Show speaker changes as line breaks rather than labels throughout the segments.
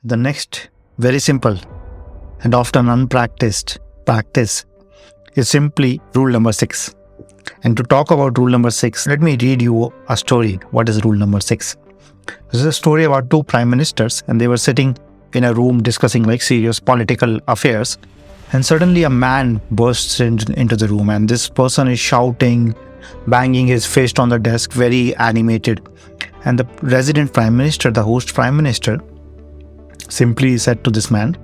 The next very simple and often unpracticed practice is simply rule number 6. And to talk about rule number 6, let me read you a story. What is rule number 6? This is a story about two prime ministers, and they were sitting in a room discussing serious political affairs. And suddenly a man bursts into the room, and this person is shouting, banging his fist on the desk, very animated. And the resident prime minister, the host prime minister, simply said to this man,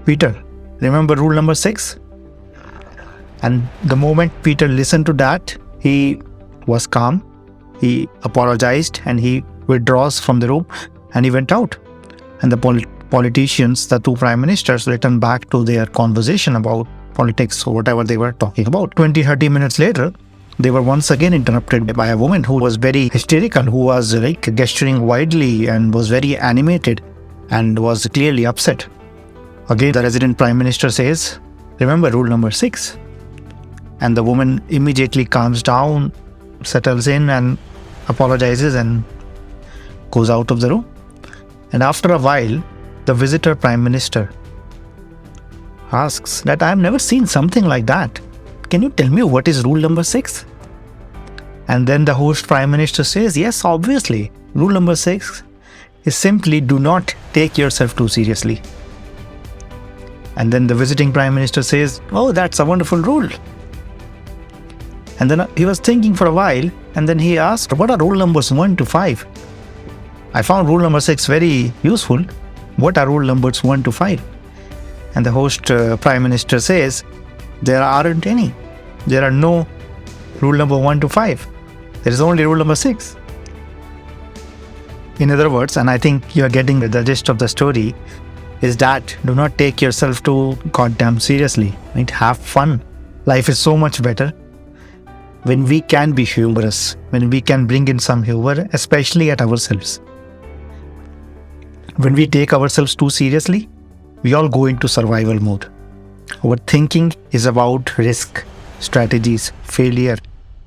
"Peter, remember rule number 6? And the moment Peter listened to that, he was calm, he apologized, and he withdraws from the room, and he went out. And the politicians, the two prime ministers, returned back to their conversation about politics or whatever they were talking about. 20-30 minutes later, they were once again interrupted by a woman who was very hysterical, who was gesturing wildly and was very animated and was clearly upset. Again, the resident prime minister says, "Remember rule number 6. And the woman immediately calms down, settles in, and apologizes and goes out of the room. And after a while, the visitor prime minister asks that, "I have never seen something like that. Can you tell me what is rule number 6? And then the host prime minister says, "Yes, obviously. Rule number 6 is simply do not take yourself too seriously." And then the visiting prime minister says, "Oh, that's a wonderful rule." And then he was thinking for a while, and then he asked, "What are rule numbers 1 to 5? I found rule number 6 very useful. What are rule numbers 1 to 5? And the host prime minister says, "There aren't any. There are no rule number 1 to 5. There is only rule number 6. In other words, and I think you are getting the gist of the story, is that do not take yourself too goddamn seriously. Right? Have fun. Life is so much better when we can be humorous, when we can bring in some humor, especially at ourselves. When we take ourselves too seriously, we all go into survival mode. Our thinking is about risk, strategies, failure.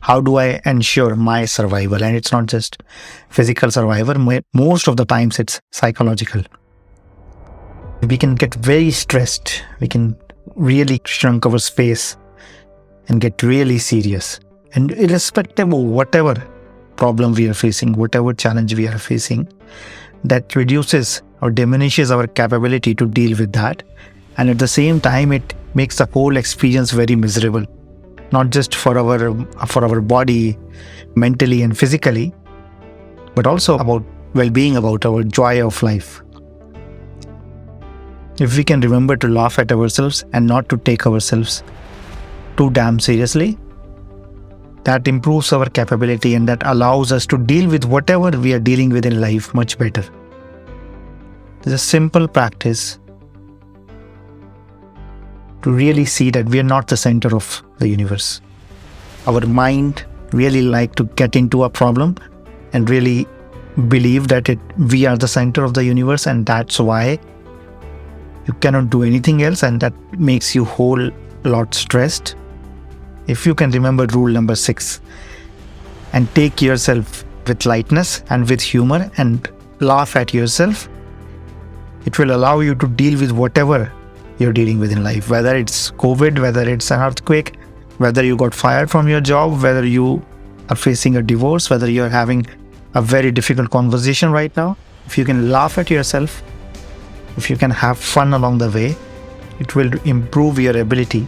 How do I ensure my survival?" And it's not just physical survival, most of the times it's psychological. We can get very stressed, we can really shrink our space and get really serious. And irrespective of whatever problem we are facing, whatever challenge we are facing, that reduces or diminishes our capability to deal with that. And at the same time, it makes the whole experience very miserable, not just for our body, mentally and physically, but also about well-being, about our joy of life. If we can remember to laugh at ourselves and not to take ourselves too damn seriously, that improves our capability and that allows us to deal with whatever we are dealing with in life much better. It's a simple practice to really see that we are not the center of the universe. Our mind really like to get into a problem and really believe that we are the center of the universe, and that's why you cannot do anything else, and that makes you whole lot stressed. If you can remember rule number 6 and take yourself with lightness and with humor and laugh at yourself, it will allow you to deal with whatever you're dealing with in life, whether it's COVID, whether it's an earthquake, whether you got fired from your job, whether you are facing a divorce, whether you're having a very difficult conversation right now. If you can laugh at yourself, if you can have fun along the way, it will improve your ability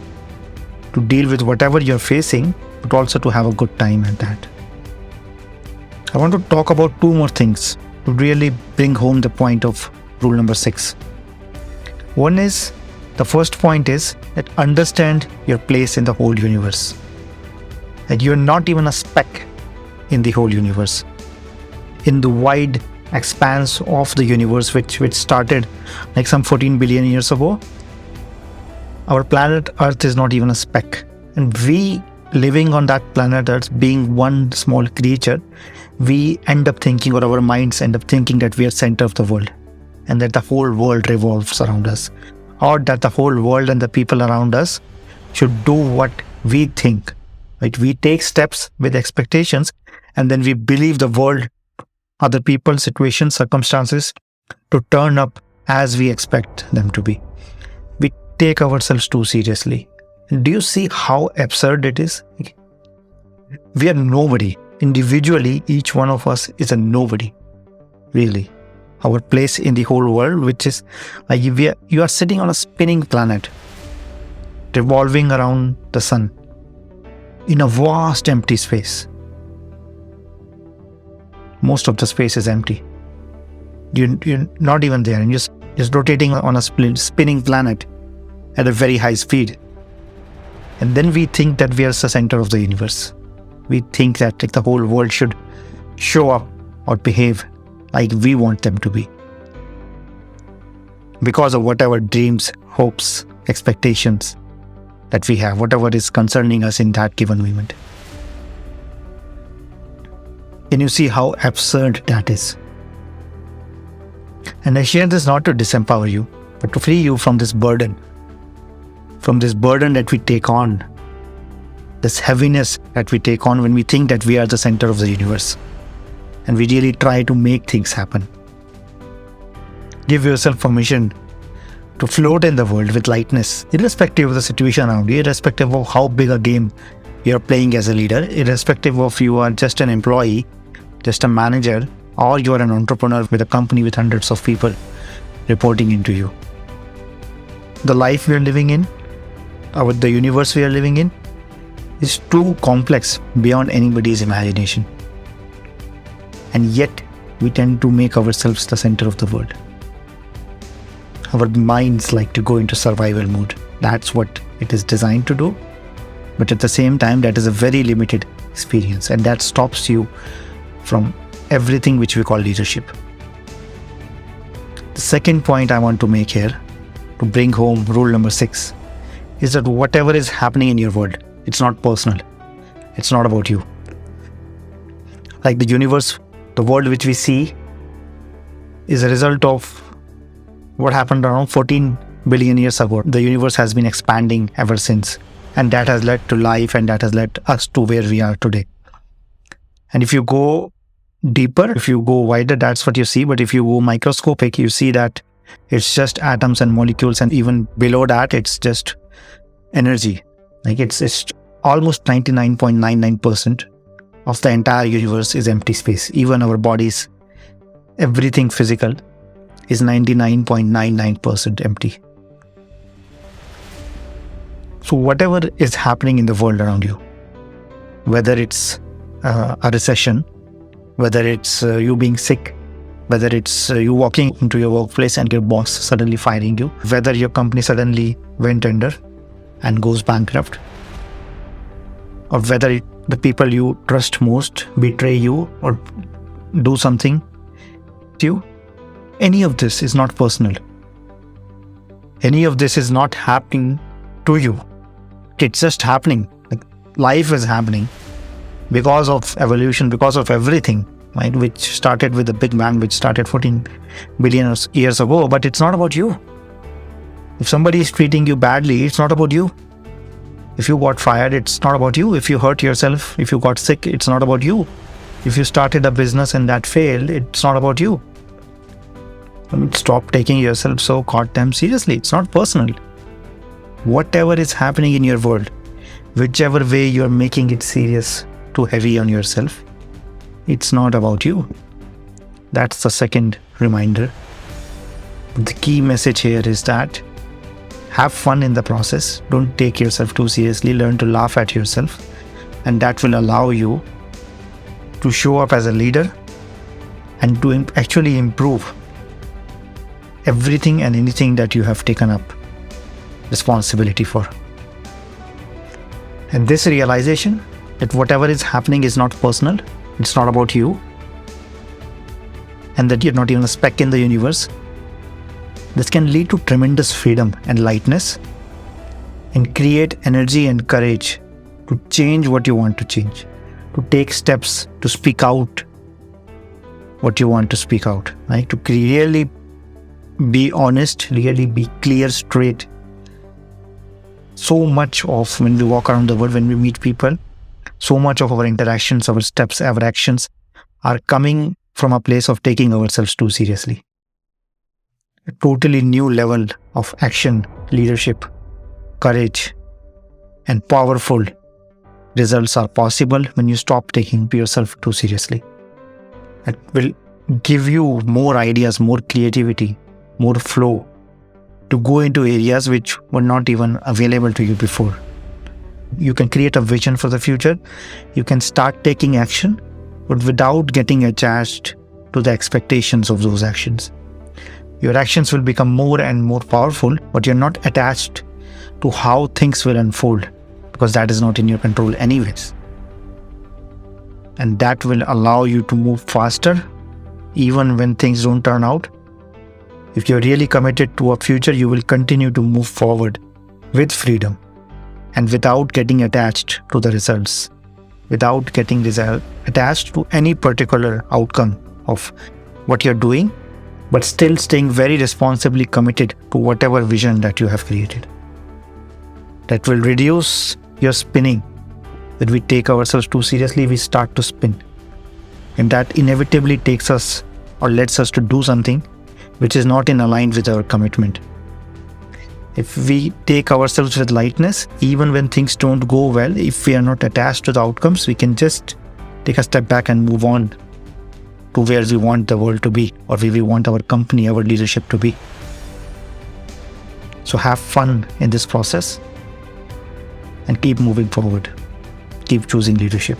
to deal with whatever you're facing, but also to have a good time at that. I want to talk about 2 more things to really bring home the point of rule number 6. One is, the first point is that understand your place in the whole universe. That you're not even a speck in the whole universe. In the wide expanse of the universe, which started some 14 billion years ago, our planet Earth is not even a speck. And we living on that planet Earth, being one small creature, we end up thinking, or our minds end up thinking, that we are center of the world and that the whole world revolves around us, or that the whole world and the people around us should do what we think. Right? We take steps with expectations, and then we believe the world, other people, situations, circumstances to turn up as we expect them to be. We take ourselves too seriously. Do you see how absurd it is? We are nobody. Individually, each one of us is a nobody. Really. Our place in the whole world, which is like you are sitting on a spinning planet, revolving around the sun in a vast empty space. Most of the space is empty. You're not even there, and you're just rotating on a spinning planet at a very high speed. And then we think that we are the center of the universe. We think that the whole world should show up or behave like we want them to be, because of whatever dreams, hopes, expectations that we have, whatever is concerning us in that given moment. Can you see how absurd that is? And I share this not to disempower you, but to free you from this burden that we take on, this heaviness that we take on when we think that we are the center of the universe and we really try to make things happen. Give yourself permission to float in the world with lightness, irrespective of the situation around you, irrespective of how big a game you're playing as a leader, irrespective of you are just an employee, just a manager, or you're an entrepreneur with a company with hundreds of people reporting into you. The life we are living in, or the universe we are living in, is too complex beyond anybody's imagination. And yet, we tend to make ourselves the center of the world. Our minds like to go into survival mode. That's what it is designed to do. But at the same time, that is a very limited experience, and that stops you from everything which we call leadership. The second point I want to make here, to bring home rule number 6, is that whatever is happening in your world, it's not personal. It's not about you. Like the universe, the world which we see is a result of what happened around 14 billion years ago. The universe has been expanding ever since, and that has led to life, and that has led us to where we are today. And if you go deeper, if you go wider, that's what you see. But if you go microscopic, you see that it's just atoms and molecules, and even below that, it's just energy. Like it's almost 99.99% of the entire universe is empty space. Even our bodies, everything physical is 99.99% empty. So whatever is happening in the world around you, whether it's a recession, whether it's you being sick, whether it's you walking into your workplace and your boss suddenly firing you, whether your company suddenly went under and goes bankrupt, or whether the people you trust most betray you or do something to you, any of this is not personal. Any of this is not happening to you. It's just happening. Like life is happening because of evolution, because of everything, right? Which started with the Big Bang, which started 14 billion years ago. But it's not about you. If somebody is treating you badly, it's not about you. If you got fired, it's not about you. If you hurt yourself, if you got sick, it's not about you. If you started a business and that failed, it's not about you. I mean, stop taking yourself so goddamn seriously. It's not personal. Whatever is happening in your world, whichever way you're making it serious, too heavy on yourself, it's not about you. That's the second reminder. The key message here is that have fun in the process. Don't take yourself too seriously. Learn to laugh at yourself, and that will allow you to show up as a leader and to actually improve everything and anything that you have taken up responsibility for. And this realization that whatever is happening is not personal, it's not about you, and that you're not even a speck in the universe, this can lead to tremendous freedom and lightness, and create energy and courage to change what you want to change, to take steps to speak out what you want to speak out, right? To really be honest, really be clear, straight. So much of when we walk around the world, when we meet people, so much of our interactions, our steps, our actions are coming from a place of taking ourselves too seriously. a totally new level of action, leadership, courage, and powerful results are possible when you stop taking yourself too seriously. It will give you more ideas, more creativity, more flow to go into areas which were not even available to you before. You can create a vision for the future. You can start taking action, but without getting attached to the expectations of those actions. Your actions will become more and more powerful, but you're not attached to how things will unfold, because that is not in your control anyways. And that will allow you to move faster even when things don't turn out. If you're really committed to a future, you will continue to move forward with freedom and without getting attached to the results, without getting attached to any particular outcome of what you're doing, but still staying very responsibly committed to whatever vision that you have created. That will reduce your spinning. When we take ourselves too seriously, we start to spin. And that inevitably takes us or lets us to do something which is not in aligned with our commitment. If we take ourselves with lightness, even when things don't go well, if we are not attached to the outcomes, we can just take a step back and move on to where we want the world to be, or where we want our company, our leadership to be. So have fun in this process and keep moving forward. Keep choosing leadership.